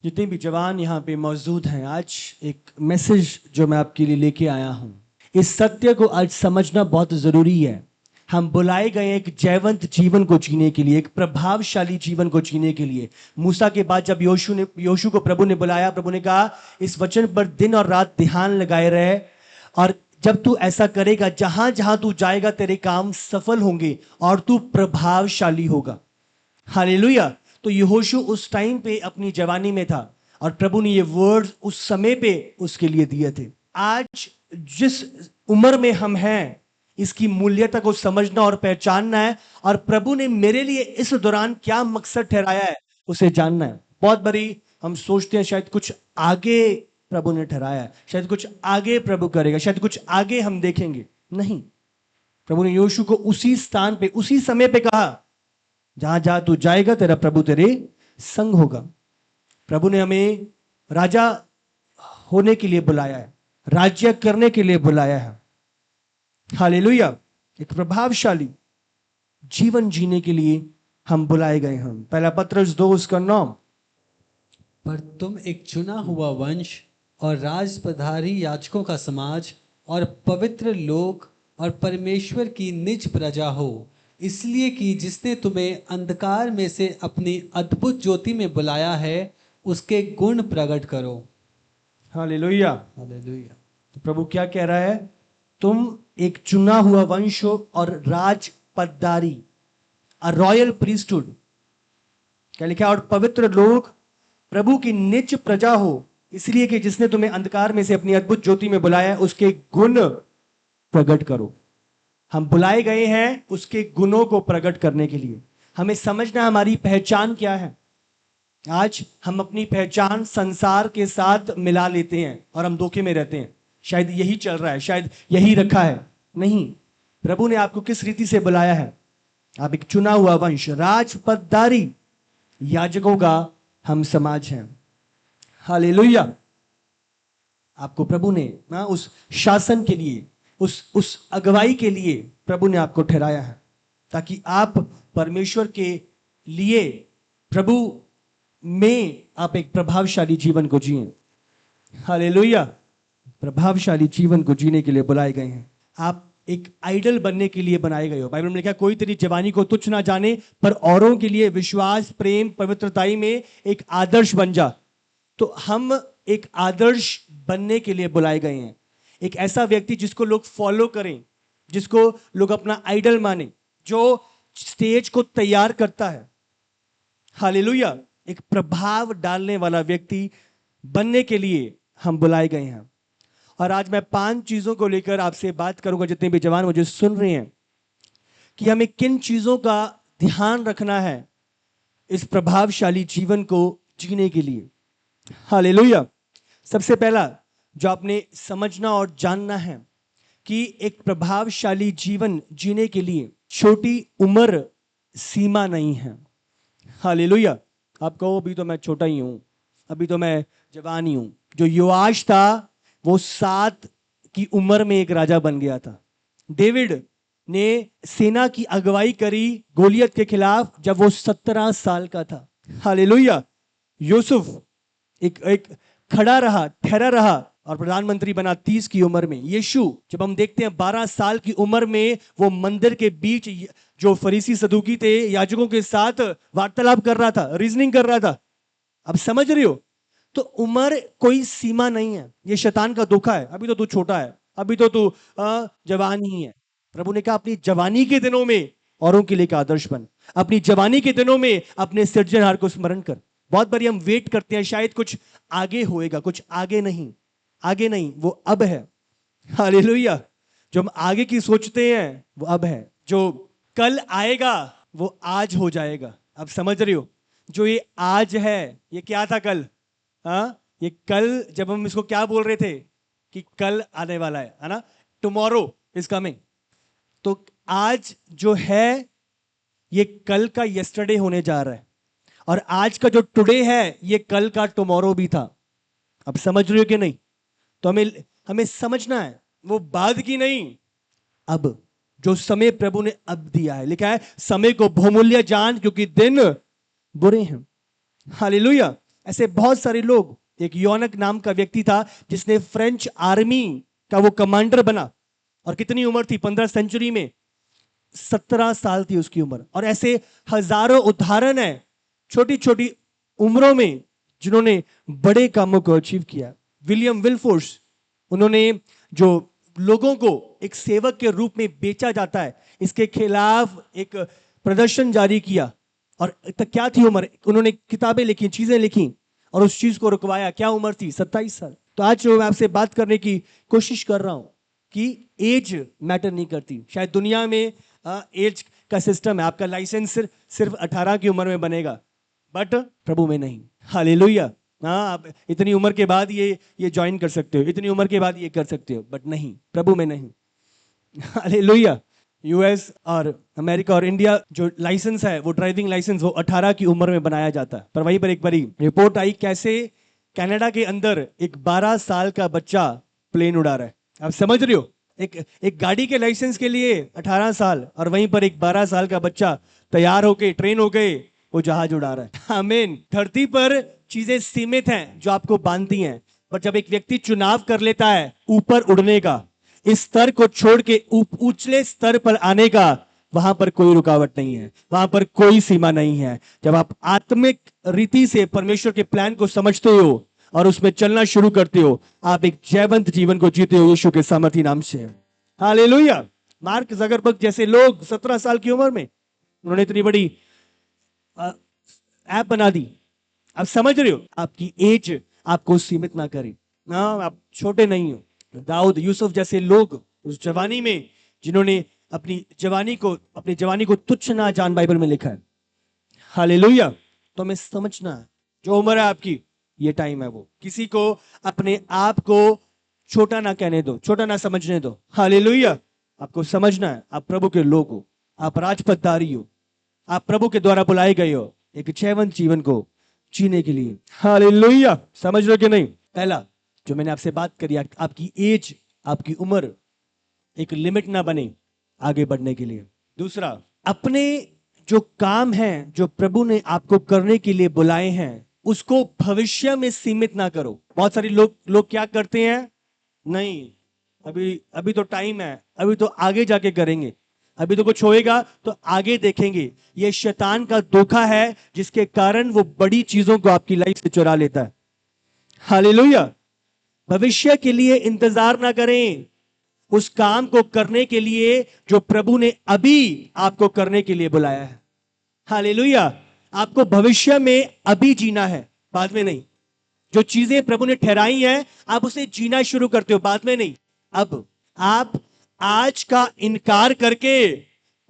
जितने भी जवान यहाँ पे मौजूद हैं, आज एक मैसेज जो मैं आपके लिए लेके आया हूँ, इस सत्य को आज समझना बहुत ज़रूरी है। हम बुलाए गए एक जैवंत जीवन को जीने के लिए, एक प्रभावशाली जीवन को जीने के लिए। मूसा के बाद जब योशू को प्रभु ने बुलाया, प्रभु ने कहा इस वचन पर दिन और रात ध्यान लगाए रहे, और जब तू ऐसा करेगा, जहां जहां तू जाएगा तेरे काम सफल होंगे और तू प्रभावशाली होगा। हालेलुया। तो यहोशू उस टाइम पे अपनी जवानी में था और प्रभु ने ये वर्ड्स उस समय पे उसके लिए दिए थे। आज जिस उम्र में हम हैं, इसकी मूल्यता को समझना और पहचानना है, और प्रभु ने मेरे लिए इस दौरान क्या मकसद ठहराया है उसे जानना है। बहुत बड़ी हम सोचते हैं शायद कुछ आगे प्रभु ने ठहराया है, शायद कुछ आगे प्रभु करेगा, शायद कुछ आगे हम देखेंगे। नहीं, प्रभु ने यहोशू को उसी स्थान पे उसी समय पे कहा, जहां जहां तू जाएगा तेरा प्रभु तेरे संग होगा। प्रभु ने हमें राजा होने के लिए बुलाया है, राज्य करने के लिए बुलाया है। हालेलुया। एक प्रभावशाली जीवन जीने के लिए हम बुलाए गए हैं। पहला पत्रस 2 उसका 9। पर तुम एक चुना हुआ वंश और राजपधारी याजकों का समाज और पवित्र लोग और परमेश्वर की निज प्रजा हो, इसलिए कि जिसने तुम्हें अंधकार में से अपनी अद्भुत ज्योति में बुलाया है, उसके गुण प्रकट करो। हालेलुया। हालेलुया। तो प्रभु क्या कह रहा है? तुम एक चुना हुआ वंश हो और राज पददारी, अ रॉयल प्रीस्टहुड। क्या लिखा है? और पवित्र लोग, प्रभु की निज प्रजा हो, इसलिए कि जिसने तुम्हें अंधकार में से अपनी अद्भुत ज्योति में बुलाया है, उसके गुण प्रकट करो। हम बुलाए गए हैं उसके गुणों को प्रकट करने के लिए। हमें समझना हमारी पहचान क्या है। आज हम अपनी पहचान संसार के साथ मिला लेते हैं और हम धोखे में रहते हैं। शायद यही चल रहा है, शायद यही रखा है। नहीं, प्रभु ने आपको किस रीति से बुलाया है? आप एक चुना हुआ वंश, राजपददारी, याजकों का हम समाज हैं। हालेलुया। आपको प्रभु ने उस शासन के लिए, उस अगुवाई के लिए प्रभु ने आपको ठहराया है, ताकि आप परमेश्वर के लिए, प्रभु में आप एक प्रभावशाली जीवन को जिए। हालेलुया। प्रभावशाली जीवन को जीने के लिए बुलाए गए हैं। आप एक आइडल बनने के लिए बनाए गए हो। बाइबल में लिखा है, कोई तेरी जवानी को तुच्छ ना जाने, पर औरों के लिए विश्वास, प्रेम, पवित्रताई में एक आदर्श बन जा। तो हम एक आदर्श बनने के लिए बुलाए गए हैं। एक ऐसा व्यक्ति जिसको लोग फॉलो करें, जिसको लोग अपना आइडल माने, जो स्टेज को तैयार करता है। हालेलुया। एक प्रभाव डालने वाला व्यक्ति बनने के लिए हम बुलाए गए हैं। और आज मैं 5 चीजों को लेकर आपसे बात करूंगा, जितने भी जवान मुझे सुन रहे हैं, कि हमें किन चीजों का ध्यान रखना है इस प्रभावशाली जीवन को जीने के लिए। हालेलुया। सबसे पहला जो आपने समझना और जानना है कि एक प्रभावशाली जीवन जीने के लिए छोटी उम्र सीमा नहीं है। हालेलुया। आप कहो अभी तो मैं छोटा ही हूं, अभी तो मैं जवान ही हूं। जो योआश था वो 7 की उम्र में एक राजा बन गया था। डेविड ने सेना की अगुवाई करी गोलियत के खिलाफ जब वो 17 साल का था। हालेलुया। यूसुफ एक खड़ा रहा, ठहरा रहा और प्रधानमंत्री बना 30 की उम्र में। यीशु जब हम देखते हैं 12 साल की उम्र में वो मंदिर के बीच जो फरीसी सदूकी थे, याजकों के साथ वार्तालाप कर रहा था, रीजनिंग कर रहा था। अब समझ रहे हो? तो उम्र कोई सीमा नहीं है। ये शैतान का धोखा है। अभी तो तू छोटा है, अभी तो तू जवान ही है। प्रभु ने कहा अपनी जवानी के दिनों में औरों के लिए एक आदर्श बन। अपनी जवानी के दिनों में अपने सृजनहार को स्मरण कर। बहुत बारी हम वेट करते हैं, शायद कुछ आगे होएगा, कुछ आगे नहीं। आगे नहीं, वो अब है। हालेलुया। जो हम आगे की सोचते हैं वो अब है, जो कल आएगा वो आज हो जाएगा। अब समझ रहे हो? जो ये आज है, ये क्या था कल? ये कल जब हम इसको क्या बोल रहे थे कि कल आने वाला है ना, टुमारो इज कमिंग। तो आज जो है ये कल का यस्टरडे होने जा रहा है, और आज का जो टुडे है ये कल का टुमारो भी था। अब समझ रहे हो कि नहीं? तो हमें हमें समझना है वो बाद की नहीं, अब जो समय प्रभु ने अब दिया है। लिखा है समय को बहुमूल्य जान, क्योंकि दिन बुरे हैं। हालेलुया। ऐसे बहुत सारे लोग, एक योनक नाम का व्यक्ति था जिसने फ्रेंच आर्मी का वो कमांडर बना, और कितनी उम्र थी 15 सेंचुरी में, 17 साल थी उसकी उम्र। और ऐसे हजारों उदाहरण है छोटी छोटी उम्रों में जिन्होंने बड़े कामों को अचीव किया। विलियम विलफोर्स, उन्होंने जो लोगों को एक सेवक के रूप में बेचा जाता है इसके खिलाफ एक प्रदर्शन जारी किया, और तक क्या थी उम्र, उन्होंने किताबें लिखी, चीजें लिखी, और उस चीज को रुकवाया। क्या उम्र थी? 27 साल। तो आज जो मैं आपसे बात करने की कोशिश कर रहा हूं कि एज मैटर नहीं करती। शायद दुनिया में एज का सिस्टम है, आपका लाइसेंस सिर्फ 18 की उम्र में बनेगा, बट प्रभु में नहीं। हालेलुया। हाँ, आप इतनी उम्र के बाद ये ज्वाइन कर सकते हो, इतनी उम्र के बाद ये कर सकते हो, बट नहीं, प्रभु में नहीं। हालेलुया। यूएस और अमेरिका और इंडिया जो लाइसेंस है, वो ड्राइविंग लाइसेंस वो 18 की उम्र में बनाया जाता है। पर वहीं पर एक बड़ी रिपोर्ट आई कैसे कनाडा के अंदर एक 12 साल का बच्चा प्लेन उड़ा रहा है। आप समझ रहे हो, एक गाड़ी के लाइसेंस के लिए 18 साल, और वहीं पर एक 12 साल का बच्चा तैयार होके ट्रेन हो गए, वो जहाज उड़ा रहा है। आमीन। धरती पर चीजें सीमित हैं जो आपको बांधती हैं, पर जब एक व्यक्ति चुनाव कर लेता है ऊपर उड़ने का, इस स्तर को छोड़ के ऊंचले स्तर पर आने का, वहां पर कोई रुकावट नहीं है, वहां पर कोई सीमा नहीं है। जब आप आत्मिक रीति से परमेश्वर के प्लान को समझते हो और उसमें चलना शुरू करते हो, आप एक जयवंत जीवन को जीते हो यीशु के सामर्थी नाम से। हालेलुया। मार्क जकरबर्ग जैसे लोग 17 साल की उम्र में उन्होंने इतनी बड़ी ऐप बना दी। आप समझ रहे हो, आपकी एज आपको सीमित ना करे। हाँ, आप छोटे नहीं हो। दाऊद, यूसुफ जैसे लोग उस जवानी में जिन्होंने अपनी जवानी को तुच्छ ना जान, बाइबल में लिखा है। हालेलुया। तो हमें समझना है जो उम्र है आपकी, ये टाइम है, वो किसी को अपने आप को छोटा ना कहने दो, छोटा ना समझने दो। हालेलुया। आपको समझना है आप प्रभु के लोग हो, आप राजपथधारी हो, आप प्रभु के द्वारा बुलाए गए हो एक जयवंत जीवन को जीने के लिए। हालेलुया। समझ रहे हो कि नहीं? पहला जो मैंने आपसे बात करी, आपकी एज, आपकी उम्र एक लिमिट ना बने आगे बढ़ने के लिए। दूसरा, अपने जो काम है जो प्रभु ने आपको करने के लिए बुलाए हैं, उसको भविष्य में सीमित ना करो। बहुत सारे लोग क्या करते हैं, नहीं अभी तो टाइम है, अभी तो आगे जाके करेंगे, अभी तो कुछ होएगा तो आगे देखेंगे। ये शैतान का धोखा है जिसके कारण वो बड़ी चीजों को आपकी लाइफ से चुरा लेता है। हालेलुया। भविष्य के लिए इंतजार ना करें, उस काम को करने के लिए जो प्रभु ने अभी आपको करने के लिए बुलाया है। हालेलुया। आपको भविष्य में अभी जीना है, बाद में नहीं। जो चीजें प्रभु ने ठहराई हैं, आप उसे जीना शुरू करते हो, बाद में नहीं। अब आप आज का इनकार करके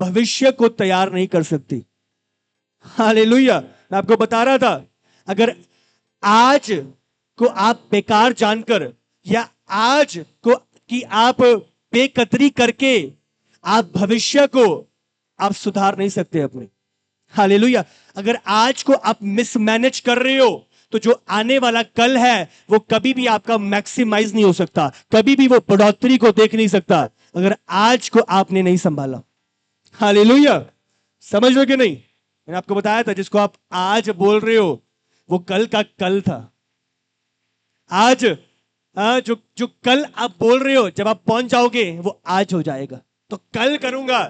भविष्य को तैयार नहीं कर सकती। हालेलुया। मैं आपको बता रहा था, अगर आज को आप बेकार जानकर या आज को कि आप बेकदरी करके आप भविष्य को आप सुधार नहीं सकते अपने। हालेलुया। अगर आज को आप मिसमैनेज कर रहे हो तो जो आने वाला कल है वो कभी भी आपका मैक्सिमाइज नहीं हो सकता, कभी भी वो बढ़ोतरी को देख नहीं सकता अगर आज को आपने नहीं संभाला। हालेलुया। समझ लो कि नहीं? मैंने आपको बताया था, जिसको आप आज बोल रहे हो वो कल का कल था। आज जो कल आप बोल रहे हो, जब आप पहुंच जाओगे वो आज हो जाएगा। तो कल करूंगा,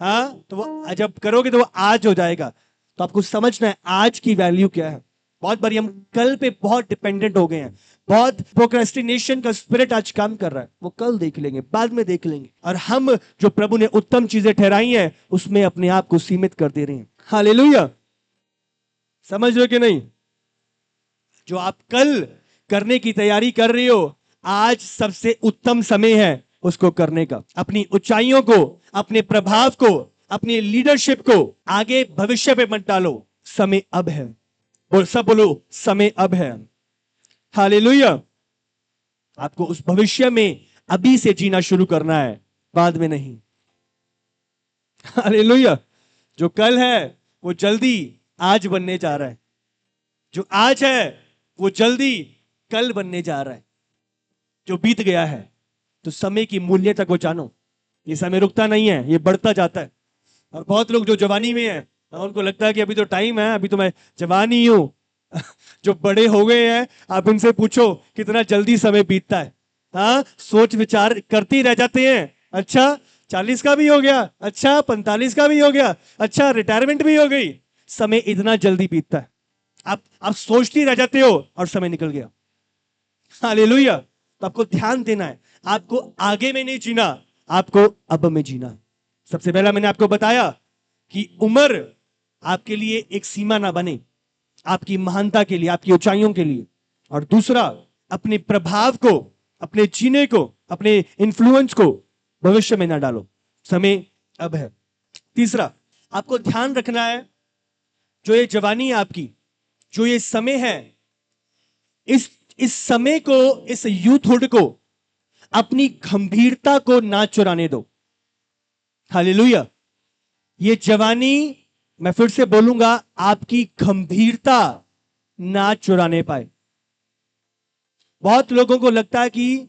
तो वो जब करोगे तो वो आज हो जाएगा। तो आपको समझना है आज की वैल्यू क्या है। बहुत बारी हम कल पे बहुत डिपेंडेंट हो गए हैं, बहुत प्रोक्रेस्टिनेशन का स्पिरिट आज काम कर रहा है, वो कल देख लेंगे, बाद में देख लेंगे। और हम जो प्रभु ने उत्तम चीजें ठहराई हैं उसमें अपने आप को सीमित कर दे रहे हैं। हालेलुया। समझ रहे हो कि नहीं? जो आप कल करने की तैयारी कर रही हो, आज सबसे उत्तम समय है उसको करने का। अपनी ऊंचाइयों को, अपने प्रभाव को, अपनी लीडरशिप को आगे भविष्य पे मत डालो। समय अब है। सब बोलो, समय अब है। हालेलुया। आपको उस भविष्य में अभी से जीना शुरू करना है, बाद में नहीं। हालेलुया। जो कल है वो जल्दी आज बनने जा रहा है, जो आज है वो जल्दी कल बनने जा रहा है। जो बीत गया है, तो समय की मूल्यता को जानो। ये समय रुकता नहीं है, ये बढ़ता जाता है। और बहुत लोग जो जवानी में है, उनको लगता है कि अभी तो टाइम है, अभी तो मैं जवान ही हूं, जो बड़े हो गए हैं, आप इनसे पूछो कितना जल्दी समय बीतता है। हाँ, सोच विचार करते रह जाते हैं। अच्छा 40 का भी हो गया, अच्छा 45 का भी हो गया, अच्छा रिटायरमेंट भी हो गई। समय इतना जल्दी बीतता है, आप सोचते रह जाते हो और समय निकल गया। हालेलुया। तो आपको ध्यान देना है, आपको आगे में नहीं जीना, आपको अब में जीना है। सबसे पहला मैंने आपको बताया कि उम्र आपके लिए एक सीमा ना बने, आपकी महानता के लिए, आपकी ऊंचाइयों के लिए। और दूसरा, अपने प्रभाव को, अपने जीने को, अपने इन्फ्लुएंस को भविष्य में ना डालो, समय अब है। तीसरा, आपको ध्यान रखना है, जो ये जवानी है आपकी, जो ये समय है, इस समय को, इस यूथहुड को, अपनी गंभीरता को ना चुराने दो। हालेलुया। ये जवानी, मैं फिर से बोलूंगा, आपकी गंभीरता ना चुराने पाए। बहुत लोगों को लगता है कि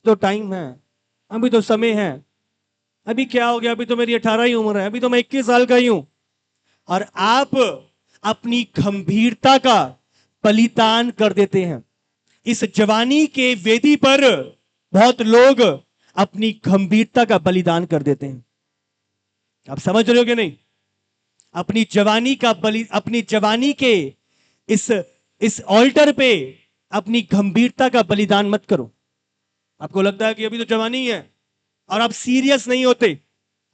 तो टाइम है, अभी तो समय है, अभी क्या हो गया, अभी तो मेरी 18 ही उम्र है, अभी तो मैं 21 साल का ही हूं। और आप अपनी गंभीरता का बलिदान कर देते हैं। इस जवानी के वेदी पर बहुत लोग अपनी गंभीरता का बलिदान कर देते हैं। आप समझ रहे हो कि नहीं? अपनी जवानी का अपनी जवानी के इस ऑल्टर पे अपनी गंभीरता का बलिदान मत करो। आपको लगता है कि अभी तो जवानी है और आप सीरियस नहीं होते,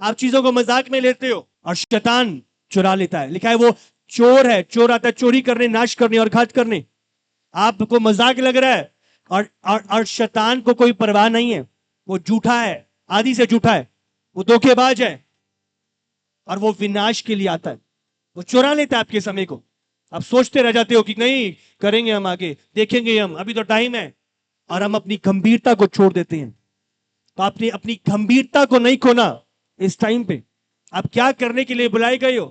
आप चीजों को मजाक में लेते हो, और शैतान चुरा लेता है। लिखा है वो चोर है, चोर आता है चोरी करने, नाश करने और घात करने। आपको मजाक लग रहा है, और शैतान को कोई परवाह नहीं है। वो झूठा है, आदि से झूठा है, वो धोखेबाज है, और वो विनाश के लिए आता है। वो चुरा लेता है आपके समय को। आप सोचते रह जाते हो कि नहीं करेंगे, हम आगे देखेंगे, हम अभी तो टाइम है, और हम अपनी गंभीरता को छोड़ देते हैं। तो आपने अपनी गंभीरता को नहीं खोना इस टाइम पे। आप क्या करने के लिए बुलाए गए हो,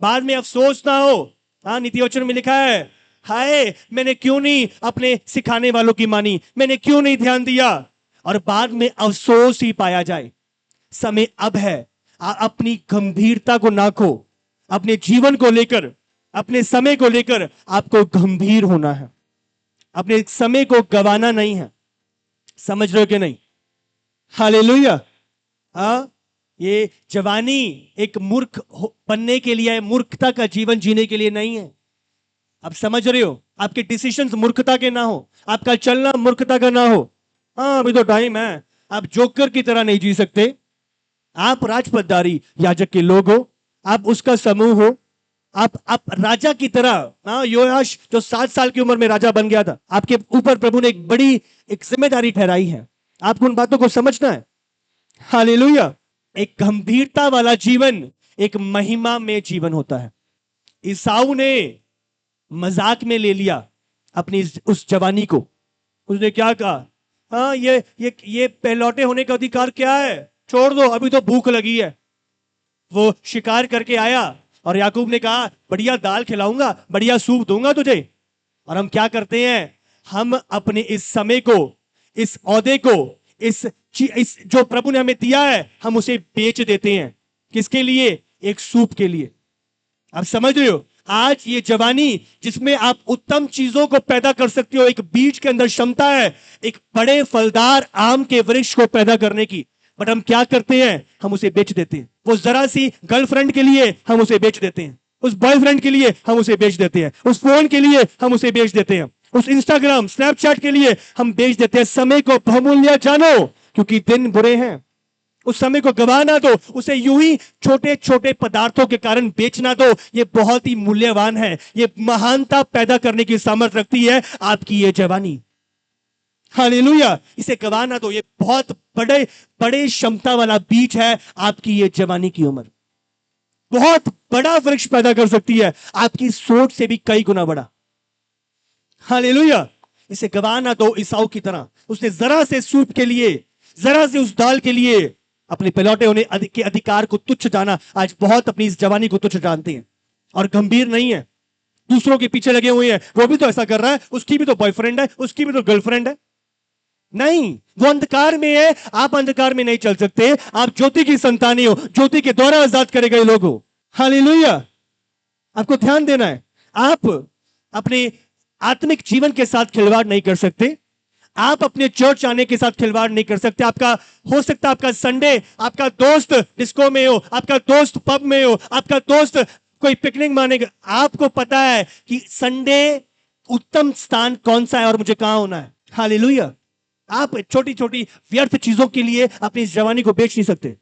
बाद में अफसोस ना हो। हाँ, नीति वचन में लिखा है, हाय मैंने क्यों नहीं अपने सिखाने वालों की मानी, मैंने क्यों नहीं ध्यान दिया, और बाद में अफसोस ही पाया जाए। समय अब है, अपनी गंभीरता को ना खो। अपने जीवन को लेकर, अपने समय को लेकर आपको गंभीर होना है, अपने समय को गंवाना नहीं है। समझ रहे हो कि नहीं? हालेलुया। हाँ, ये जवानी एक मूर्ख बनने के लिए है, मूर्खता का जीवन जीने के लिए नहीं है। आप समझ रहे हो? आपके डिसीजंस मूर्खता के ना हो, आपका चलना मूर्खता का ना हो। हाँ, अभी तो टाइम है। आप जोकर की तरह नहीं जी सकते। आप राजपदधारी याजक के लोग हो, आप उसका समूह हो। आप राजा की तरह, हाँ, योआश जो 7 साल की उम्र में राजा बन गया था, आपके ऊपर प्रभु ने एक बड़ी जिम्मेदारी ठहराई है। आपको उन बातों को समझना है। हालेलुया। एक गंभीरता वाला जीवन एक महिमा में जीवन होता है। ईसाऊ ने मजाक में ले लिया अपनी उस जवानी को। उसने क्या कहा, हाँ ये पहलौटे होने का अधिकार क्या है, छोड़ दो, अभी तो भूख लगी है। वो शिकार करके आया और याकूब ने कहा बढ़िया दाल खिलाऊंगा, बढ़िया सूप दूंगा तुझे। और हम क्या करते हैं, हम अपने इस समय को, इस औहदे को, इस जो प्रभु ने हमें दिया है, हम उसे बेच देते हैं। किसके लिए? एक सूप के लिए। आप समझ रहे हो? आज ये जवानी जिसमें आप उत्तम चीजों को पैदा कर सकते हो, एक बीज के अंदर क्षमता है एक बड़े फलदार आम के वृक्ष को पैदा करने की, बट हम क्या करते हैं, हम उसे बेच देते हैं। वो जरा सी गर्लफ्रेंड के लिए हम उसे बेच देते हैं, उस बॉयफ्रेंड के लिए हम उसे बेच देते हैं, उस फोन के लिए हम उसे बेच देते हैं, उस इंस्टाग्राम स्नैपचैट के लिए हम बेच देते हैं। समय को बहुमूल्य जानो, क्योंकि दिन बुरे हैं। उस समय को गवाना दो, उसे यूं ही छोटे छोटे पदार्थों के कारण बेचना दो। ये बहुत ही मूल्यवान है, ये महानता पैदा करने की सामर्थ्य रखती है आपकी ये जवानी। हालेलुया। इसे गवाना दो, ये बहुत बड़े बड़े क्षमता वाला बीज है आपकी ये जवानी की उम्र। बहुत बड़ा वृक्ष पैदा कर सकती है, आपकी सोच से भी कई गुना बड़ा। हालेलुया। इसे गवाना दो ईसाऊ की तरह। उसने जरा से सूप के लिए, जरा से उस दाल के लिए अपने पलौटे होने के अधिकार को तुच्छ जाना। आज बहुत अपनी इस जवानी को तुच्छ जानते हैं और गंभीर नहीं है, दूसरों के पीछे लगे हुए हैं। वो भी तो ऐसा कर रहा है, उसकी भी तो बॉयफ्रेंड है, उसकी भी तो गर्लफ्रेंड है। नहीं, वो अंधकार में है, आप अंधकार में नहीं चल सकते। आप ज्योति की संतानी हो, ज्योति के द्वारा आजाद करे गए लोग हो। हालेलुया। आपको ध्यान देना है, आप अपने आत्मिक जीवन के साथ खिलवाड़ नहीं कर सकते। आप अपने चर्च आने के साथ खिलवाड़ नहीं कर सकते। आपका हो सकता है आपका संडे, आपका दोस्त डिस्को में हो, आपका दोस्त पब में हो, आपका दोस्त कोई पिकनिक मानेगा। आपको पता है कि संडे उत्तम स्थान कौन सा है और मुझे कहां होना है। हालेलुया। आप छोटी छोटी व्यर्थ चीजों के लिए अपनी इस जवानी को बेच नहीं सकते।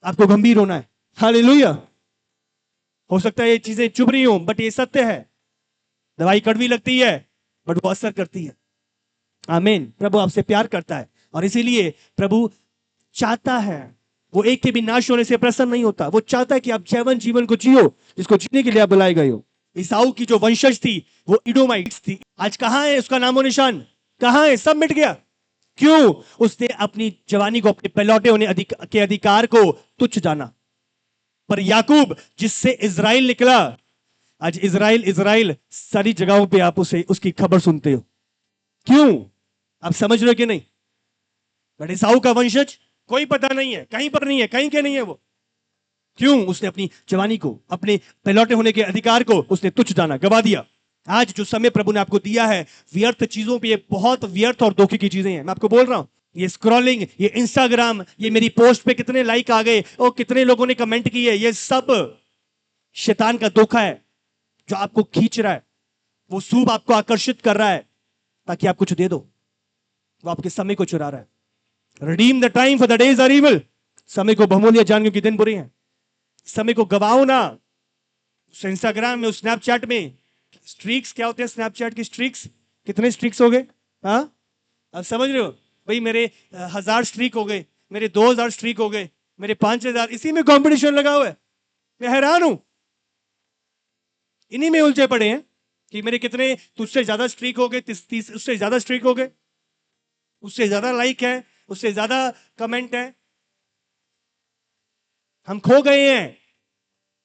आपको गंभीर होना है। हालेलुया। हो सकता है ये चीजें चुभ रही हो, बट ये सत्य है। दवाई कड़वी लगती है बट वो असर करती है। आमीन। प्रभु आपसे प्यार करता है और इसीलिए प्रभु चाहता है, वो एक के भी नाश होने से प्रसन्न नहीं होता। वो चाहता है कि आप जैवन जीवन को जियो जिसको जीने के लिए आप बुलाए गए हो। ईसाऊ की जो वंशज थी वो इडोमाइट्स थी। आज कहां है उसका नामो निशान? कहां है? सब मिट गया। क्यों? उसने अपनी जवानी को, अपने पहलौटे होने के अधिकार को तुच्छ जाना। पर याकूब जिससे इजराइल निकला, आज इजराइल सारी जगहों पे आप उसे उसकी खबर सुनते हो। क्यों? आप समझ रहे हो कि नहीं? बट ईसाऊ का वंशज कोई पता नहीं है, कहीं पर नहीं है, कहीं के नहीं है वो। क्यों? उसने अपनी जवानी को, अपने पहलौटे होने के अधिकार को उसने तुच्छ जाना, गवा दिया। आज जो समय प्रभु ने आपको दिया है व्यर्थ चीजों पे, ये बहुत व्यर्थ और धोखे की चीजें हैं। मैं आपको बोल रहा हूं, ये स्क्रॉलिंग, ये इंस्टाग्राम, ये मेरी पोस्ट पे कितने लाइक आ गए और कितने लोगों ने कमेंट किए, ये सब शैतान का धोखा है जो आपको खींच रहा है। वो सूब आपको आकर्षित कर रहा है ताकि आप कुछ दे दो। वो आपके समय को चुरा रहा है। Redeem the time for the days are evil. समय को बहुमूल्य जान, क्योंकि दिन बुरे हैं। समय को गवाओ ना। उस इंस्टाग्राम में, उस स्नैपचैट में स्ट्रीक्स क्या होते हैं? स्नैपचैट की स्ट्रीक्स, कितने स्ट्रीक्स हो गए? हाँ, आप समझ रहे हो भाई? मेरे 1000 स्ट्रीक हो गए, मेरे 2000 स्ट्रीक हो गए, मेरे 5000। इसी में कंपटीशन लगा हुआ है। मैं हैरान हूं, इन्हीं में उलझे पड़े हैं कि मेरे कितने, तुझसे ज्यादा स्ट्रीक हो गए, उससे ज्यादा स्ट्रीक हो गए, उससे ज्यादा लाइक है, उससे ज्यादा कमेंट है। हम खो गए हैं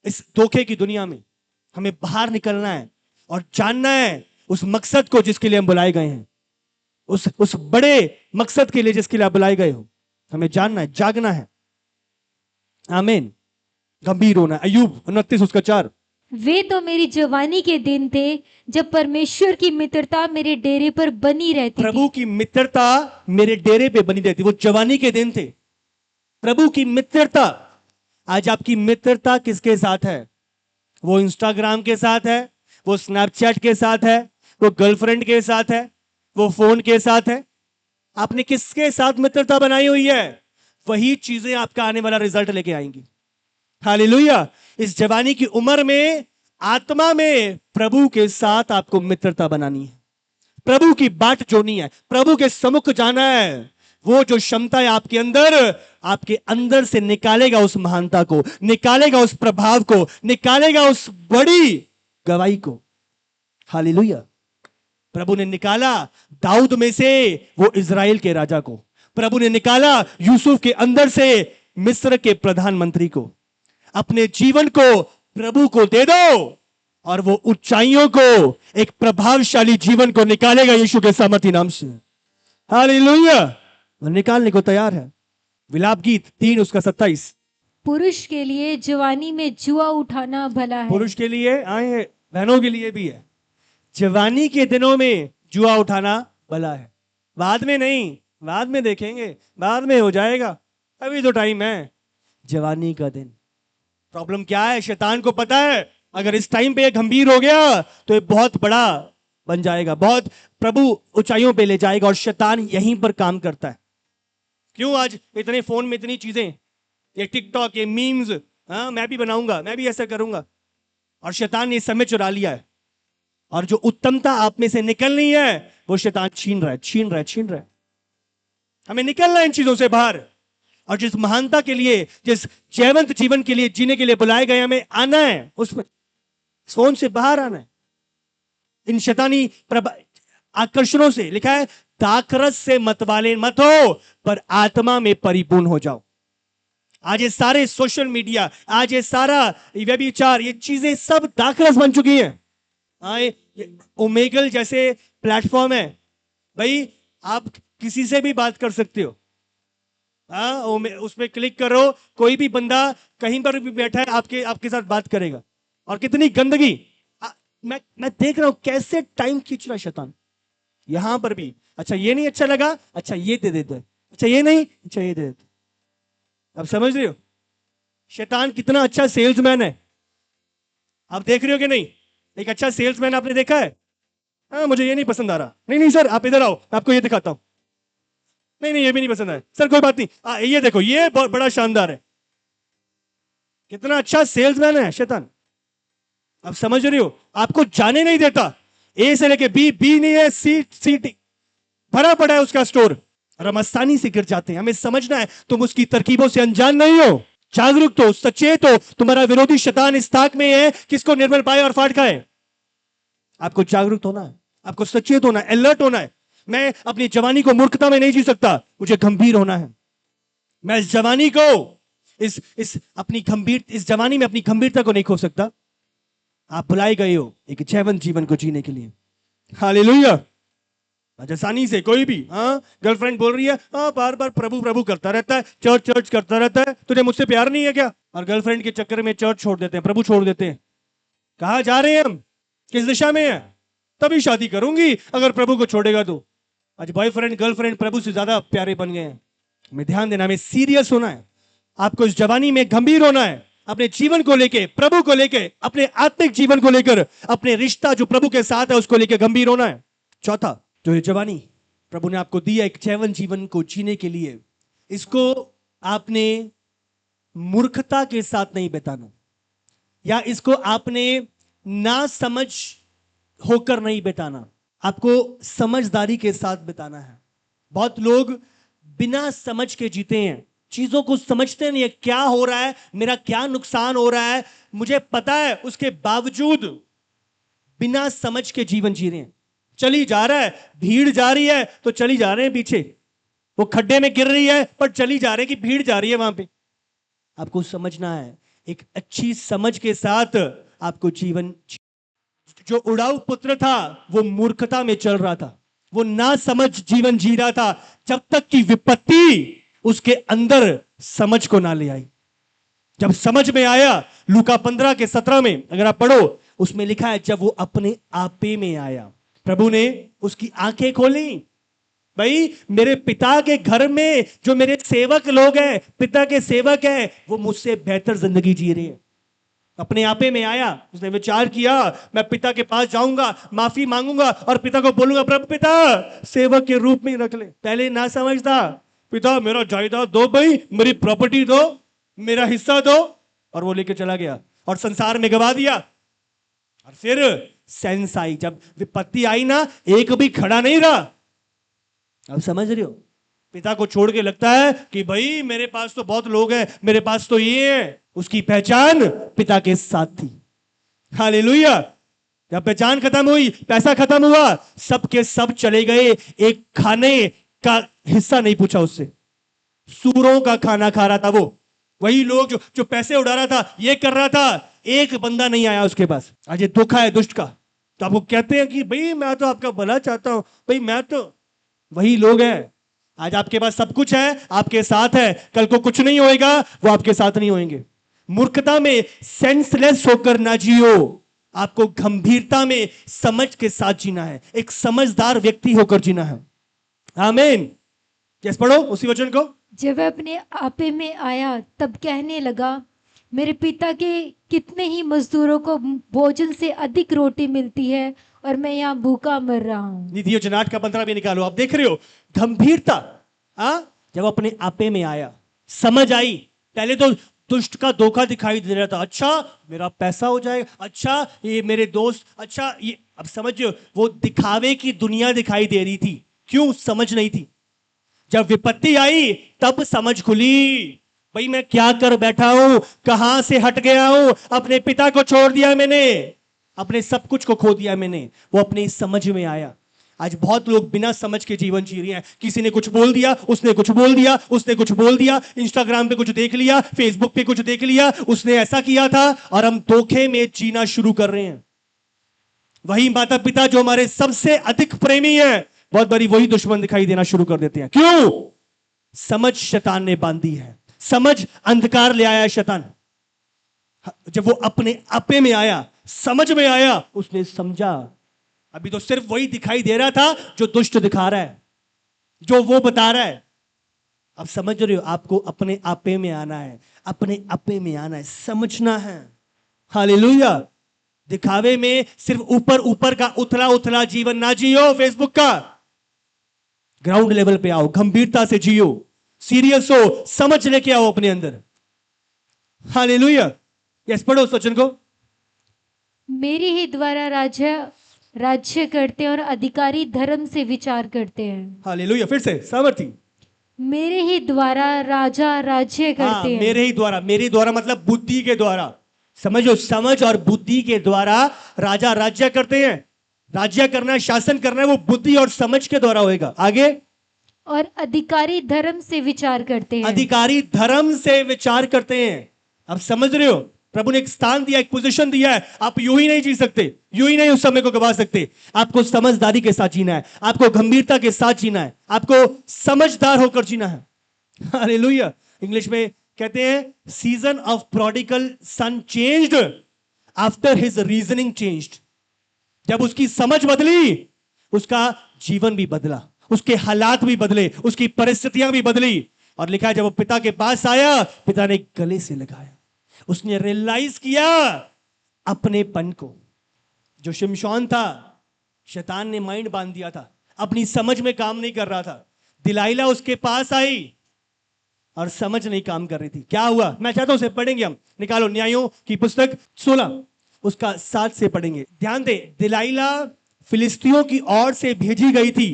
इस धोखे की दुनिया में। हमें बाहर निकलना है और जानना है उस मकसद को जिसके लिए हम बुलाए गए हैं, उस बड़े मकसद के लिए जिसके लिए आप बुलाए गए हो। हमें जानना है, जागना है। आमीन। गंभीर होना है। अय्यूब 29 उसका 4। वे तो मेरी जवानी के दिन थे जब परमेश्वर की मित्रता मेरे डेरे पर बनी रहती प्रभु थी। की मित्रता मेरे डेरे पे बनी रहती। वो जवानी के दिन थे, प्रभु की मित्रता। आज आपकी मित्रता किसके साथ है? वो इंस्टाग्राम के साथ है, वो स्नैपचैट के साथ है, वो गर्लफ्रेंड के साथ है, वो फोन के साथ है। आपने किसके साथ मित्रता बनाई हुई है? वही चीजें आपका आने वाला रिजल्ट लेके आएंगी। हालेलुया। इस जवानी की उम्र में, आत्मा में प्रभु के साथ आपको मित्रता बनानी है, प्रभु की बाट जोनी है, प्रभु के सम्मुख जाना है। वो जो क्षमता है आपके अंदर से निकालेगा उस महानता को, निकालेगा उस प्रभाव को, निकालेगा उस बड़ी गवाही को। हालेलुया। प्रभु ने निकाला दाऊद में से वो इजराइल के राजा को। प्रभु ने निकाला यूसुफ के अंदर से मिस्र के प्रधानमंत्री को। अपने जीवन को प्रभु को दे दो और वो ऊंचाइयों को, एक प्रभावशाली जीवन को निकालेगा यीशु के सामर्थी नाम से। हालेलुया। वो निकालने को तैयार है। विलाप गीत 3 उसका 27। पुरुष के लिए जवानी में जुआ उठाना भला है। पुरुष के लिए आए हैं, बहनों के लिए भी है। जवानी के दिनों में जुआ उठाना भला है। बाद में नहीं, बाद में देखेंगे, बाद में हो जाएगा, अभी तो टाइम है। जवानी का दिन। प्रॉब्लम क्या है? शैतान को पता है अगर इस टाइम पे ये गंभीर हो गया तो ये बहुत बड़ा बन जाएगा, बहुत प्रभु ऊंचाइयों पे ले जाएगा। और शैतान यहीं पर काम करता है। क्यों? आज इतने फोन में इतनी चीजें, ये टिकटॉक, ये मीम्स, हाँ मैं भी बनाऊंगा, मैं भी ऐसा करूंगा। और शैतान ने समय चुरा लिया है। और जो उत्तमता आप में से निकलनी है वो शैतान छीन रहा है। हमें निकलना है इन चीजों से बाहर। और जिस महानता के लिए, जिस जयवंत जीवन के लिए जीने के लिए बुलाए गए, हमें आना है, उसमें सोन से बाहर आना है। इन शैतानी आकर्षणों से, लिखा है दाखरस से मतवाले मत हो पर आत्मा में परिपूर्ण हो जाओ। आज ये सारे सोशल मीडिया, आज ये सारा व्यभिचार, ये चीजें सब दाखरस बन चुकी हैं। ओमेगल जैसे प्लेटफॉर्म है भाई, आप किसी से भी बात कर सकते हो। उसमें क्लिक करो, कोई भी बंदा कहीं पर भी बैठा है आपके साथ बात करेगा। और कितनी गंदगी, मैं देख रहा हूं कैसे टाइम खींच रहा है शैतान। यहां पर भी अच्छा ये नहीं अच्छा लगा, अच्छा ये दे देते, अच्छा ये नहीं, अच्छा ये दे देते। अब समझ रहे हो शैतान कितना अच्छा सेल्समैन है। आप देख रहे हो कि नहीं? एक अच्छा सेल्समैन आपने देखा है? हाँ मुझे ये नहीं पसंद आ रहा, नहीं नहीं सर आप इधर आओ मैं आपको ये दिखाता हूं, नहीं नहीं ये भी नहीं पसंद है सर, कोई बात नहीं, ये देखो ये बहुत बड़ा शानदार है। कितना अच्छा सेल्समैन है शैतान। आप समझ रहे हो? आपको जाने नहीं देता। ए से लेके बी, बी नहीं है सी, सी टी भरा पड़ा है उसका स्टोर, और हम आसानी से गिर जाते हैं। हमें समझना है तुम उसकी तरकीबों से अनजान नहीं हो, जागरूक हो, सचेत हो। तुम्हारा विरोधी शैतान इस ताक में है किसको निर्बल पाए और फाड़ खाए। आपको जागरूक होना है, आपको सचेत होना है, अलर्ट होना है। मैं अपनी जवानी को मूर्खता में नहीं जी सकता, मुझे गंभीर होना है। मैं इस जवानी को इस जवानी में अपनी गंभीरता को नहीं खो सकता। आप बुलाए गए हो एक जीवन जीवन को जीने के लिए। हालेलुया। आज आसानी से कोई भी गर्लफ्रेंड बोल रही है बार बार प्रभु प्रभु करता रहता है, चर्च चर्च करता रहता है, तुझे मुझसे प्यार नहीं है क्या? और गर्लफ्रेंड के चक्कर में चर्च छोड़ देते हैं, प्रभु छोड़ देते हैं। कहां जा रहे हैं हम? किस दिशा में है? तभी शादी करूंगी अगर प्रभु को छोड़ेगा तो। आज बॉयफ्रेंड गर्लफ्रेंड प्रभु से ज्यादा प्यारे बन गए हैं। हमें ध्यान देना, हमें सीरियस होना है। आपको इस जवानी में गंभीर होना है, अपने जीवन को लेके, प्रभु को लेके, अपने आत्मिक जीवन को लेकर, अपने रिश्ता जो प्रभु के साथ है उसको लेकर गंभीर होना है। चौथा, जो ये जवानी प्रभु ने आपको दी है एक जीवन को जीने के लिए, इसको आपने मूर्खता के साथ नहीं बिताना, या इसको आपने ना समझ होकर नहीं बिताना, आपको समझदारी के साथ बिताना है। बहुत लोग बिना समझ के जीते हैं, चीजों को समझते नहीं है, क्या हो रहा है, मेरा क्या नुकसान हो रहा है मुझे पता है, उसके बावजूद बिना समझ के जीवन जी रहे हैं। चली जा रहा है, भीड़ जा रही है तो चली जा रहे हैं पीछे, वो खड्डे में गिर रही है पर चली जा रहे हैं कि भीड़ जा रही है वहां पे। आपको समझना है, एक अच्छी समझ के साथ आपको जीवन। जो उड़ाऊ पुत्र था वो मूर्खता में चल रहा था, वो ना समझ जीवन जी रहा था, जब तक कि विपत्ति उसके अंदर समझ को ना ले आई। जब समझ में आया, लूका 15 के 17 में अगर आप पढ़ो, उसमें लिखा है जब वो अपने आपे में आया, प्रभु ने उसकी आंखें खोली। भाई मेरे पिता के घर में जो मेरे सेवक लोग हैं, पिता के सेवक हैं, वो मुझसे बेहतर जिंदगी जी रहे हैं। अपने आपे में आया, उसने विचार किया मैं पिता के पास जाऊंगा, माफी मांगूंगा और पिता को बोलूंगा प्रभु पिता सेवक के रूप में रख ले। पहले ना समझता, पिता मेरा जायदाद दो, भाई मेरी प्रॉपर्टी दो, मेरा हिस्सा दो, और वो लेके चला गया और संसार में गवा दिया। और फिर सेंस आई, जब विपत्ति आई ना, एक भी खड़ा नहीं रहा। अब समझ रहे हो? पिता को छोड़ के लगता है कि भाई मेरे पास तो बहुत लोग हैं, मेरे पास तो ये है। उसकी पहचान पिता के साथ थी। हालेलुया। जब पहचान खत्म हुई, पैसा खत्म हुआ, सब के सब चले गए, एक खाने का हिस्सा नहीं पूछा उससे। सूरों का खाना खा रहा था वो, वही लोग जो पैसे उड़ा रहा था, ये कर रहा था, एक बंदा नहीं आया उसके पास। आज ये दुख है दुष्ट का। तो आपको कहते हैं कि भाई मैं तो आपका भला चाहता हूं, भाई मैं तो, वही लोग हैं। आज आपके पास सब कुछ है, आपके साथ है, कल को कुछ नहीं होएगा, वो आपके साथ नहीं होंगे। मूर्खता में सेंसलेस होकर ना जियो, आपको गंभीरता में समझ के साथ जीना है, एक समझदार व्यक्ति होकर जीना है। आमीन। कैसे पढ़ो उसी वचन को। जब वह अपने आपे में आया तब कहने लगा, मेरे पिता के कितने ही मजदूरों को भोजन से अधिक रोटी मिलती है और मैं यहाँ भूखा मर रहा हूँ। नीति योजना 8 का 15 भी निकालो। आप देख रहे हो गंभीरता। जब अपने आपे में आया, समझ आई। पहले तो दुष्ट का धोखा दिखाई दे रहा था, अच्छा मेरा पैसा हो जाएगा, अच्छा ये मेरे दोस्त, अच्छा ये, अब समझो वो दिखावे की दुनिया दिखाई दे रही थी। क्यों? समझ नहीं थी। जब विपत्ति आई तब समझ खुली, भाई मैं क्या कर बैठा हूं, कहां से हट गया हूं, अपने पिता को छोड़ दिया मैंने, अपने सब कुछ को खो दिया मैंने। वो अपनी समझ में आया। आज बहुत लोग बिना समझ के जीवन जी रहे हैं। किसी ने कुछ बोल दिया, उसने कुछ बोल दिया, उसने कुछ बोल दिया, इंस्टाग्राम पे कुछ देख लिया, फेसबुक पे कुछ देख लिया, उसने ऐसा किया था, और हम धोखे में जीना शुरू कर रहे हैं। वही माता पिता जो हमारे सबसे अधिक प्रेमी है, बहुत बड़ी वही दुश्मन दिखाई देना शुरू कर देते हैं। क्यों? समझ शैतान ने बांधी है, समझ अंधकार ले आया है शैतान। जब वो अपने आपे में आया, समझ में आया, उसने समझा। अभी तो सिर्फ वही दिखाई दे रहा था जो दुष्ट दिखा रहा है, जो वो बता रहा है। अब समझ रहे हो, आपको अपने आपे में आना है, अपने आपे में आना है, समझना है। हालेलुया। दिखावे में सिर्फ ऊपर ऊपर का उथला उथला जीवन ना जियो, फेसबुक का। ग्राउंड लेवल पे आओ, गंभीरता से जियो, सीरियस हो, समझ लेके आओ अपने अंदर। हालेलुया। यस, पढ़ो उस वचन को। मेरे ही द्वारा राज्य करते हैं और अधिकारी धर्म से विचार करते हैं। हालेलुया। फिर से सामर्थी। मेरे ही द्वारा राजा राज्य हाँ, करते हैं। मेरे ही द्वारा मतलब बुद्धि के द्वारा। समझो, समझ और बुद्धि के द्वारा राजा राज्य करते हैं। राज्य करना है, शासन करना है, वो बुद्धि और समझ के द्वारा होएगा। आगे। और अधिकारी धर्म से विचार करते हैं। अधिकारी धर्म से विचार करते हैं। आप समझ रहे हो, प्रभु ने एक स्थान दिया, एक पोजीशन दिया है। आप यूं ही नहीं जी सकते, यूं ही नहीं उस समय को गवा सकते। आपको समझदारी के साथ जीना है, आपको गंभीरता के साथ जीना है, आपको समझदार होकर जीना है। हालेलुया। इंग्लिश में कहते हैं, season of prodigal sun changed after his reasoning changed. जब उसकी समझ बदली, उसका जीवन भी बदला, उसके हालात भी बदले, उसकी परिस्थितियां भी बदली। और लिखा है, जब वो पिता के पास आया, पिता ने गले से लगाया। उसने रियलाइज किया अपनेपन को। जो शिमशोन था, शैतान ने माइंड बांध दिया था, अपनी समझ में काम नहीं कर रहा था। दिलाइला उसके पास आई और समझ नहीं काम कर रही थी। क्या हुआ, मैं चाहता हूं उसे पढ़ेंगे हम। निकालो न्यायों की पुस्तक 16 उसका 7 से पढ़ेंगे। ध्यान दे, दिलाइला फिलिस्तियों की ओर से भेजी गई थी।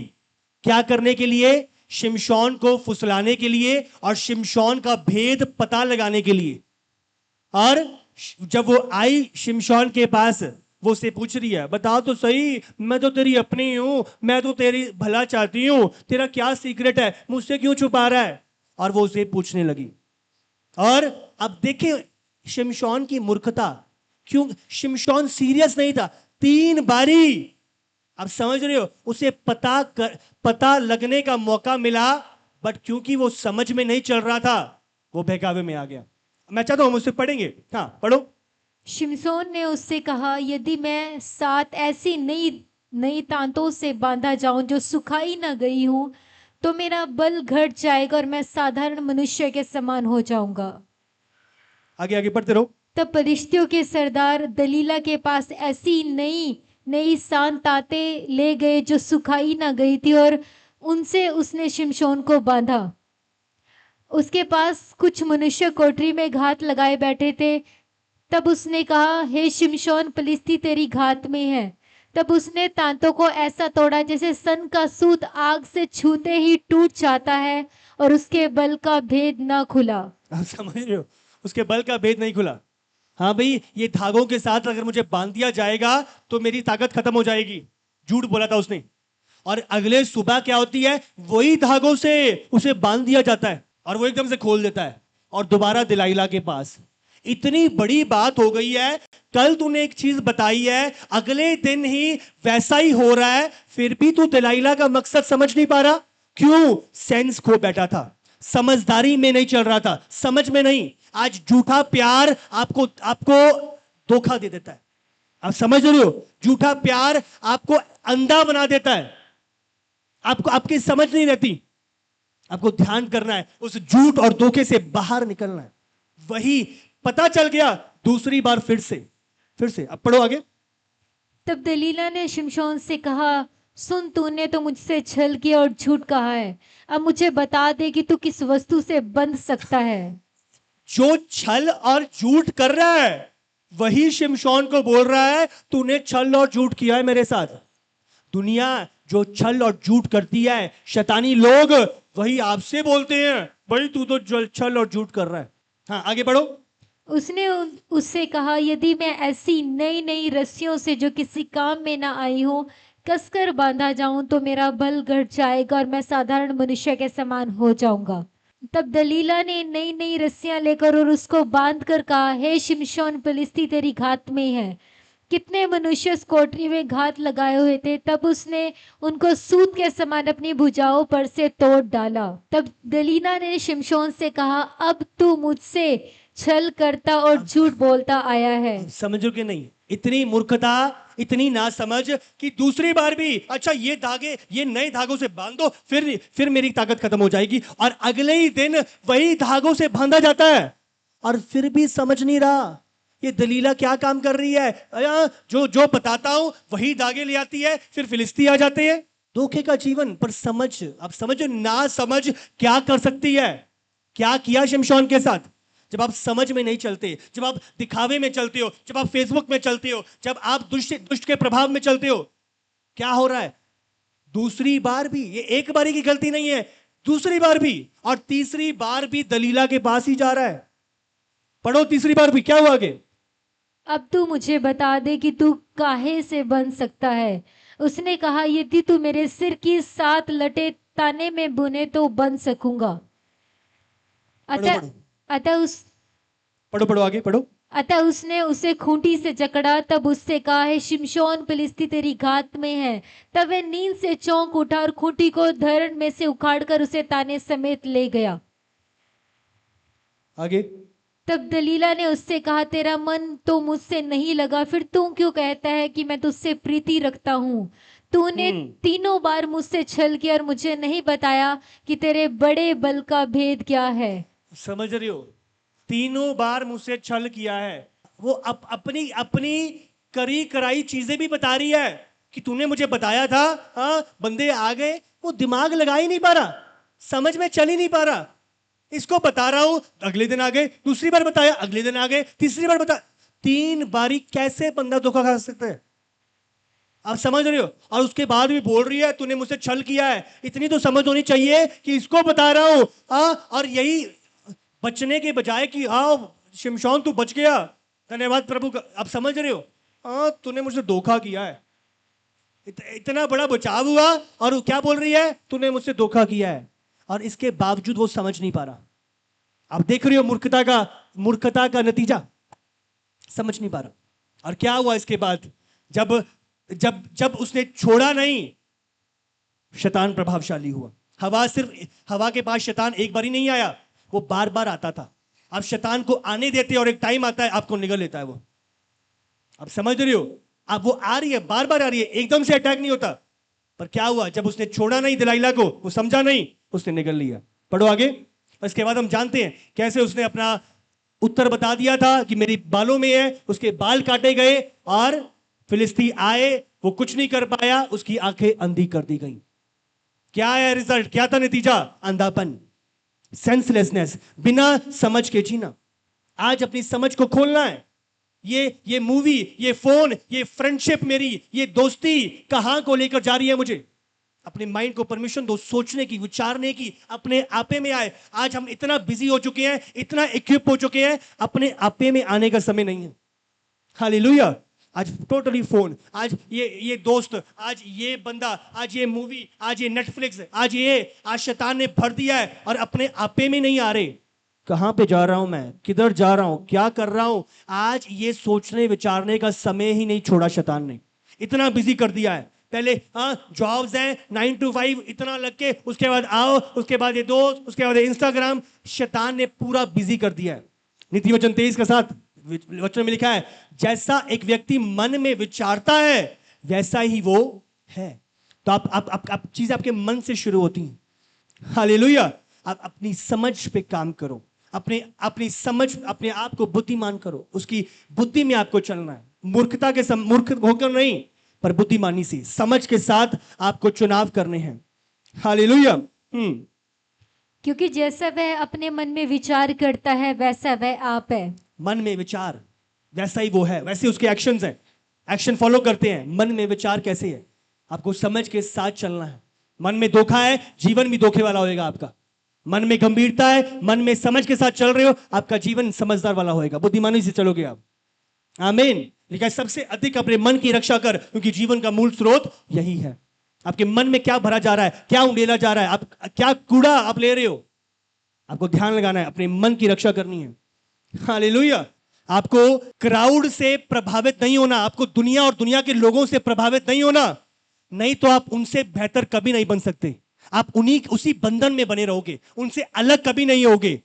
क्या करने के लिए? शिमशोन को फुसलाने के लिए और शिमशोन का भेद पता लगाने के लिए। और जब वो आई शिमशोन के पास, वो उसे पूछ रही है, बता तो सही, मैं तो तेरी अपनी हूं, मैं तो तेरी भला चाहती हूं, तेरा क्या सीक्रेट है, मुझसे क्यों छुपा रहा है? और वो उसे पूछने लगी। और अब देखें शिमशोन की मूर्खता। क्यों? शिमशोन सीरियस नहीं था। 3 बारी, आप समझ रहे हो, उसे पता लगने का मौका मिला, बट क्योंकि वो समझ में नहीं चल रहा था, वो बहकावे में आ गया। मैं चाहता हूं हम उससे पढ़ेंगे। हाँ, पढ़ो। शिमशोन ने उससे कहा, यदि मैं 7 ऐसी नई तांतों से बांधा जाऊं जो सुखाई ना गई हूं, तो मेरा बल घट जाएगा और मैं साधारण मनुष्य के समान हो जाऊंगा। आगे आगे पढ़ते रहो। तब फलिश्तियों के सरदार दलीला के पास ऐसी नई सान तांतें ले गए जो सुखाई ना गई थी, और उनसे उसने शिमशोन को बांधा। उसके पास कुछ मनुष्य कोठरी में घात लगाए बैठे थे। तब उसने कहा, हे शिमशोन, फलिश्ती तेरी घात में है। तब उसने तांतों को ऐसा तोड़ा जैसे सन का सूत आग से छूते ही टूट जाता है, और उसके बल का भेद ना खुला। आप समझ रहे हो, उसके बल का भेद नहीं खुला। हाँ भाई, ये धागों के साथ अगर मुझे बांध दिया जाएगा तो मेरी ताकत खत्म हो जाएगी, झूठ बोला था उसने। और अगले सुबह क्या होती है, वही धागों से उसे बांध दिया जाता है और वो एकदम से खोल देता है और दोबारा दिलाइला के पास। इतनी बड़ी बात हो गई है, कल तूने एक चीज बताई है, अगले दिन ही वैसा ही हो रहा है, फिर भी तू दिलाइला का मकसद समझ नहीं पा रहा। क्यों? सेंस खो बैठा था, समझदारी में नहीं चल रहा था, समझ में नहीं। आज झूठा प्यार आपको धोखा दे देता है। आप समझ रहे हो, झूठा प्यार आपको अंधा बना देता है, आपको आपकी समझ नहीं रहती। आपको ध्यान करना है, उस झूठ और धोखे से बाहर निकलना है। वही पता चल गया, दूसरी बार फिर से। अब पढ़ो आगे। तब दलीला ने शिमशोन से कहा, सुन, तूने तो मुझसे छल किया और झूठ कहा है। अब मुझे बता दे कि तू किस वस्तु से बंध सकता है। जो छल और झूठ कर रहा है, वही शिमशोन को बोल रहा है, तूने छल और झूठ किया है मेरे साथ। दुनिया जो छल और झूठ करती है, शैतानी लोग, वही आपसे बोलते हैं, भाई तू तो छल और झूठ कर रहा है। हाँ, आगे बढ़ो। उसने उससे कहा, यदि मैं ऐसी नई रस्सियों से जो किसी काम में ना आई हो कसकर बांधा जाऊं, तो मेरा बल घट जाएगा और मैं साधारण मनुष्य के समान हो जाऊंगा। तब दलीला ने नई रस्सियां लेकर और उसको बांध कर कहा, हे शिमशोन, फलिश्ती तेरी घात में है। कितने मनुष्य उस कोठरी में घात लगाए हुए थे। तब उसने उनको सूत के समान अपनी भुजाओं पर से तोड़ डाला। तब दलीला ने शिमशोन से कहा, अब तू मुझसे छल करता और झूठ बोलता आया है। समझो कि नहीं, इतनी मूर्खता, इतनी नासमझ कि दूसरी बार भी अच्छा ये धागे, ये नए धागों से बांध दो, फिर मेरी ताकत खत्म हो जाएगी, और अगले ही दिन वही धागों से बांधा जाता है, और फिर भी समझ नहीं रहा ये दलीला क्या काम कर रही है। जो जो बताता हूं वही धागे ले आती है, फिर फिलिस्ती आ जाते हैं। धोखे का जीवन। पर समझ, आप समझो ना समझ क्या कर सकती है। क्या किया शिमशोन के साथ? जब आप समझ में नहीं चलते, जब आप दिखावे में चलते हो, जब आप फेसबुक में चलते हो, जब आप दुष्ट के प्रभाव में चलते हो, क्या हो रहा है? दूसरी बार भी, ये एक बारी की गलती नहीं है, दूसरी बार भी और तीसरी बार भी दलीला के पास ही जा रहा है। पढ़ो तीसरी बार भी क्या हुआ आगे। अब तू मुझे बता दे कि तू काहे से बन सकता है। उसने कहा, यदि तू मेरे सिर की 7 लटे ताने में बुने तो बन सकूंगा। अतः पढ़ो। अतः उस पढ़ो आगे पढ़ो। अतः उसने उसे खूंटी से जकड़ा। तब उससे कहा, है शिमशोन, फिलिस्ती तेरी घात में है। तब वह नींद से चौंक उठा और खूंटी को धड़ में से उखाड़कर उसे ताने समेत ले गया। आगे। तब दलीला ने उससे कहा, तेरा मन तो मुझसे नहीं लगा, फिर तू क्यों कहता है कि मैं तुझसे प्रीति रखता हूँ? तूने 3 बार मुझसे छल किया और मुझे नहीं बताया कि तेरे बड़े बल का भेद क्या है। समझ रही हो? 3 बार मुझसे छल किया है। वो अपनी अपनी करी कराई चीजें भी बता रही है कि तूने मुझे बताया था, हाँ बंदे आ गए। वो दिमाग लगा ही नहीं पा रहा, समझ में चल ही नहीं पा रहा। इसको बता रहा हूं, अगले दिन आ गए, दूसरी बार बताया, अगले दिन आ गए, तीसरी बार बता। 3 बारी कैसे बंदा धोखा खा सकता है? आप समझ रहे हो? और उसके बाद भी बोल रही है तूने मुझसे छल किया है। इतनी तो समझ होनी चाहिए कि इसको बता रहा हूं, और यही बचने के बजाय कि शिमशोन तू बच गया, धन्यवाद प्रभु का। आप समझ रहे हो? तूने मुझसे धोखा किया है। इतना बड़ा बचाव हुआ और वो क्या बोल रही है? तूने मुझसे धोखा किया है। और इसके बावजूद वो समझ नहीं पा रहा। आप देख रही हो मूर्खता का नतीजा, समझ नहीं पा रहा। और क्या हुआ इसके बाद? जब जब जब उसने छोड़ा नहीं, शैतान प्रभावशाली हुआ। हवा के पास शैतान एक बार ही नहीं आया, वो बार बार आता था। आप शैतान को आने देते और एक टाइम आता है आपको निगल लेता है वो। आप समझ रही हो? अब वो आ रही है, बार बार आ रही है, एकदम से अटैक नहीं होता। पर क्या हुआ? जब उसने छोड़ा नहीं दलाइला को, वो समझा नहीं, उसने निगल लिया। पढ़ो आगे। इसके बाद हम जानते हैं कैसे उसने अपना उत्तर बता दिया था कि मेरी बालों में है। उसके बाल काटे गए और फिलिस्ती आए, वो कुछ नहीं कर पाया, उसकी आंखें अंधी कर दी गई। क्या है रिजल्ट? क्या था नतीजा? अंधापन, सेंसलेसनेस, बिना समझ के जीना। आज अपनी समझ को खोलना है। ये मूवी, ये फोन, ये फ्रेंडशिप मेरी, ये दोस्ती कहां को लेकर जा रही है मुझे? अपने माइंड को परमिशन दो सोचने की, विचारने की, अपने आपे में आए। आज हम इतना बिजी हो चुके हैं, इतना इक्विप हो चुके हैं, अपने आपे में आने का समय नहीं है। हालेलुया। आज टोटली फोन, आज ये दोस्त, आज ये बंदा, आज ये मूवी, आज ये नेटफ्लिक्स, आज शैतान ने भर दिया है और अपने आपे में नहीं आ रहे। कहां पे जा रहा हूं मैं, किधर जा रहा हूं, क्या कर रहा हूं? आज ये सोचने विचारने का समय ही नहीं छोड़ा शैतान ने, इतना बिजी कर दिया है। पहले जॉब्स हैं 9 to 5 इतना लग के, उसके बाद आओ, उसके बाद ये दोस्त, उसके बाद इंस्टाग्राम। शैतान ने पूरा बिजी कर दिया है। नीति वचन 23 के साथ वचन में लिखा है, जैसा एक व्यक्ति मन में विचारता है वैसा ही वो है। तो आप चीजें आपके मन से शुरू होती हैं। हालेलुया। आप अपनी समझ पे काम करो, अपनी समझ, अपने आप को बुद्धिमान करो, उसकी बुद्धि में आपको चलना है। मूर्ख होकर नहीं, पर बुद्धिमानी से, समझ के साथ आपको चुनाव करने हैं। हालेलुया। क्योंकि जैसा वह अपने मन में विचार करता है वैसा वह आप है। मन में विचार वैसा ही वो है, वैसे उसके एक्शंस हैं, एक्शन फॉलो करते हैं। मन में विचार कैसे है? आपको समझ के साथ चलना है। मन में धोखा है, जीवन भी धोखे वाला होएगा आपका। मन में गंभीरता है, मन में समझ के साथ चल रहे हो, आपका जीवन समझदार वाला होएगा, बुद्धिमानी से चलोगे आप। आमीन। लेकिन सबसे अधिक अपने मन की रक्षा कर, क्योंकि जीवन का मूल स्रोत यही है। आपके मन में क्या भरा जा रहा है, क्या उंडेला जा रहा है, आप क्या कूड़ा आप ले रहे हो, आपको ध्यान लगाना है, अपने मन की रक्षा करनी है। हालेलुया। आपको क्राउड से प्रभावित नहीं होना, आपको दुनिया और दुनिया के लोगों से प्रभावित नहीं होना, नहीं तो आप उनसे बेहतर कभी नहीं बन सकते। आप उसी बंधन में बने रहोगे, उनसे अलग कभी नहीं होगे।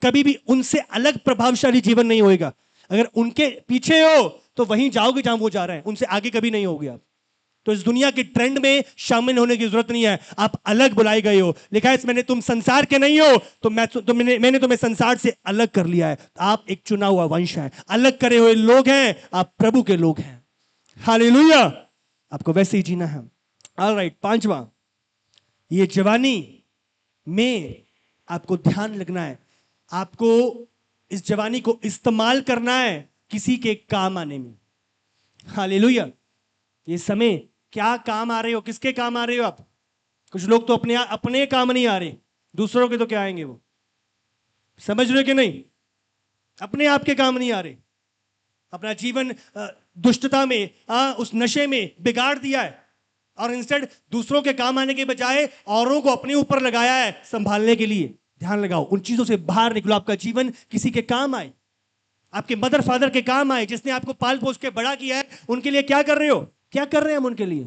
कभी भी उनसे अलग प्रभावशाली जीवन नहीं होएगा। अगर उनके पीछे हो तो वहीं जाओगे जहां वो जा रहे हैं, उनसे आगे कभी नहीं होगे आप। तो इस दुनिया के ट्रेंड में शामिल होने की जरूरत नहीं है, आप अलग बुलाए गए हो। लिखा है मैंने तुम संसार के नहीं हो तो मैंने तुम्हें संसार से अलग कर लिया है। आप एक चुना हुआ वंश है, अलग करे हुए लोग हैं, आप प्रभु के लोग हैं। हालेलुया। आपको वैसे ही जीना है। ऑलराइट, 5वां, ये जवानी में आपको ध्यान लगना है। आपको इस जवानी को इस्तेमाल करना है किसी के काम आने में। हालेलुया। ये समय क्या काम आ रहे हो, किसके काम आ रहे हो आप? कुछ लोग तो अपने काम नहीं आ रहे, दूसरों के तो क्या आएंगे वो? समझ रहे हो कि नहीं? अपने आप के काम नहीं आ रहे। अपना जीवन दुष्टता में, उस नशे में बिगाड़ दिया है, और इंस्टेड दूसरों के काम आने के बजाय औरों को अपने ऊपर लगाया है संभालने के लिए। ध्यान लगाओ, उन चीजों से बाहर निकलो। आपका जीवन किसी के काम आए, आपके मदर फादर के काम आए, जिसने आपको पाल पोस के बड़ा किया है। उनके लिए क्या कर रहे हो? क्या कर रहे हैं हम उनके लिए?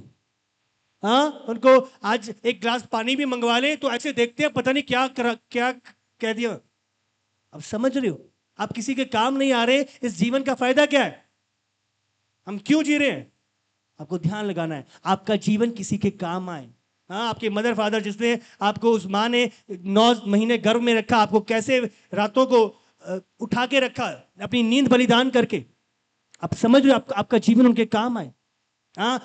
उनको आज एक गिलास पानी भी मंगवा ले तो ऐसे देखते हैं पता नहीं क्या कह दिया। अब समझ रहे हो, आप किसी के काम नहीं आ रहे, इस जीवन का फायदा क्या है? हम क्यों जी रहे हैं? आपको ध्यान लगाना है, आपका जीवन किसी के काम आए। आपके मदर फादर जिसने आपको, उस माँ ने 9 महीने गर्भ में रखा, आपको कैसे रातों को उठा के रखा, अपनी नींद बलिदान करके। आप समझ रहे हो, आपका जीवन उनके काम आए।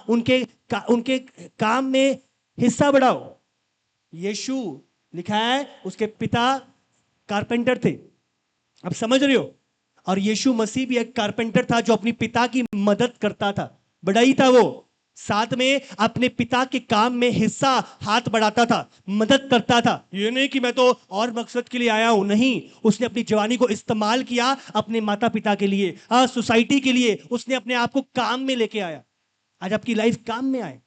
उनके काम में हिस्सा बढ़ाओ। यीशु, लिखा है उसके पिता कारपेंटर थे। आप समझ रहे हो? और यीशु मसीह भी एक कारपेंटर था जो अपनी पिता की मदद करता था, बढ़ाई था वो। साथ में अपने पिता के काम में हिस्सा, हाथ बढ़ाता था, मदद करता था। ये नहीं कि मैं तो और मकसद के लिए आया हूं, नहीं। उसने अपनी जवानी को इस्तेमाल किया अपने माता पिता के लिए, सोसाइटी के लिए। उसने अपने आप को काम में लेके आया। आज आपकी लाइफ काम में आए।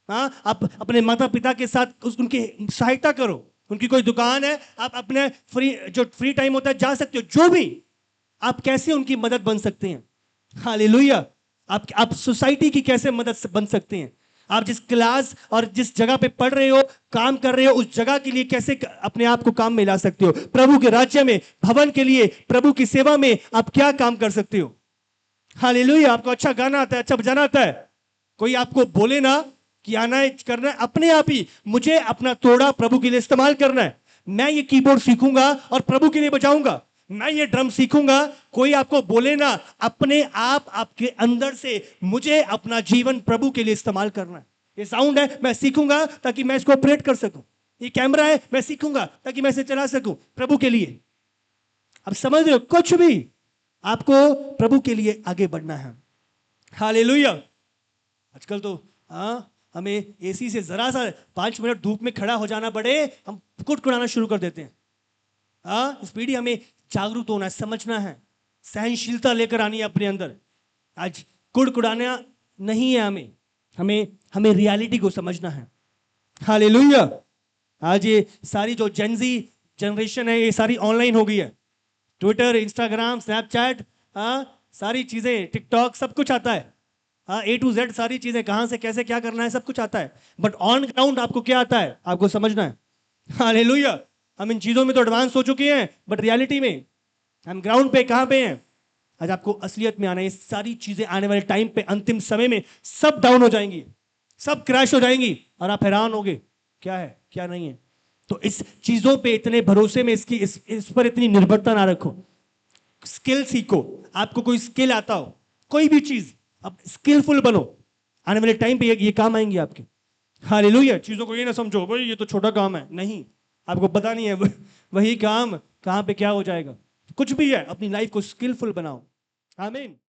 आप अपने माता पिता के साथ उनकी सहायता करो। उनकी कोई दुकान है, आप अपने फ्री टाइम होता है जा सकते हो। जो भी आप कैसे उनकी मदद बन सकते हैं। हालेलुया। आप सोसाइटी की कैसे मदद बन सकते हैं। आप जिस क्लास और जिस जगह पे पढ़ रहे हो, काम कर रहे हो, उस जगह के लिए कैसे अपने आप को काम में ला सकते हो। प्रभु के राज्य में, भवन के लिए, प्रभु की सेवा में आप क्या काम कर सकते हो। हालेलुया। आपको अच्छा गाना आता है, अच्छा बजाना आता है, कोई आपको बोले ना कि आना है, करना है, अपने आप ही मुझे अपना तोड़ा प्रभु के लिए इस्तेमाल करना है। मैं ये कीबोर्ड सीखूंगा और प्रभु के लिए बजाऊंगा। मैं ये ड्रम सीखूंगा, कोई आपको बोले ना, अपने आप आपके अंदर से मुझे अपना जीवन प्रभु के लिए इस्तेमाल करना है। ये साउंड है, मैं सीखूंगा ताकि मैं इसको ऑपरेट कर सकूं। ये कैमरा है, मैं सीखूंगा ताकि मैं इसे चला सकूं प्रभु के लिए। अब समझ रहे हो, कुछ भी आपको प्रभु के लिए आगे बढ़ना है। हालेलुया। आजकल तो हमें एसी से जरा सा 5 मिनट धूप में खड़ा हो जाना पड़े, हम कुड़कुड़ाना शुरू कर देते हैं। इस पीढ़ी हमें जागरूक होना है, समझना है, सहनशीलता लेकर आनी है अपने अंदर। आज कुड़कुड़ाना नहीं है, हमें रियलिटी को समझना है। हालेलुया। आज ये सारी जो जेनजी जनरेशन है, ये सारी ऑनलाइन हो गई है। ट्विटर, इंस्टाग्राम, स्नैपचैट, सारी चीजें, टिकटॉक, सब कुछ आता है। A to Z सारी चीजें, कहां से कैसे क्या करना है सब कुछ आता है। बट ऑन ग्राउंड आपको क्या आता है, आपको समझना है। हालेलुया। हम इन चीजों में तो एडवांस हो चुके हैं, बट रियलिटी में हम ग्राउंड पे कहां पे हैं। आज आपको असलियत में आना है। ये सारी चीजें आने वाले टाइम पे, अंतिम समय में सब डाउन हो जाएंगी, सब क्रैश हो जाएंगी, और आप हैरान होगे क्या है क्या नहीं है। तो इस चीजों पे इतने भरोसे में, इस पर इतनी निर्भरता ना रखो। स्किल सीखो। आपको कोई स्किल आता हो, कोई भी चीज, अब स्किलफुल बनो। आने वाले टाइम पे ये काम आएंगे आपके। हालेलुया। चीजों को ये ना समझो भाई ये तो छोटा काम है, नहीं, आपको पता नहीं है वही काम कहां पे क्या हो जाएगा। कुछ भी है, अपनी लाइफ को स्किलफुल बनाओ। आमीन।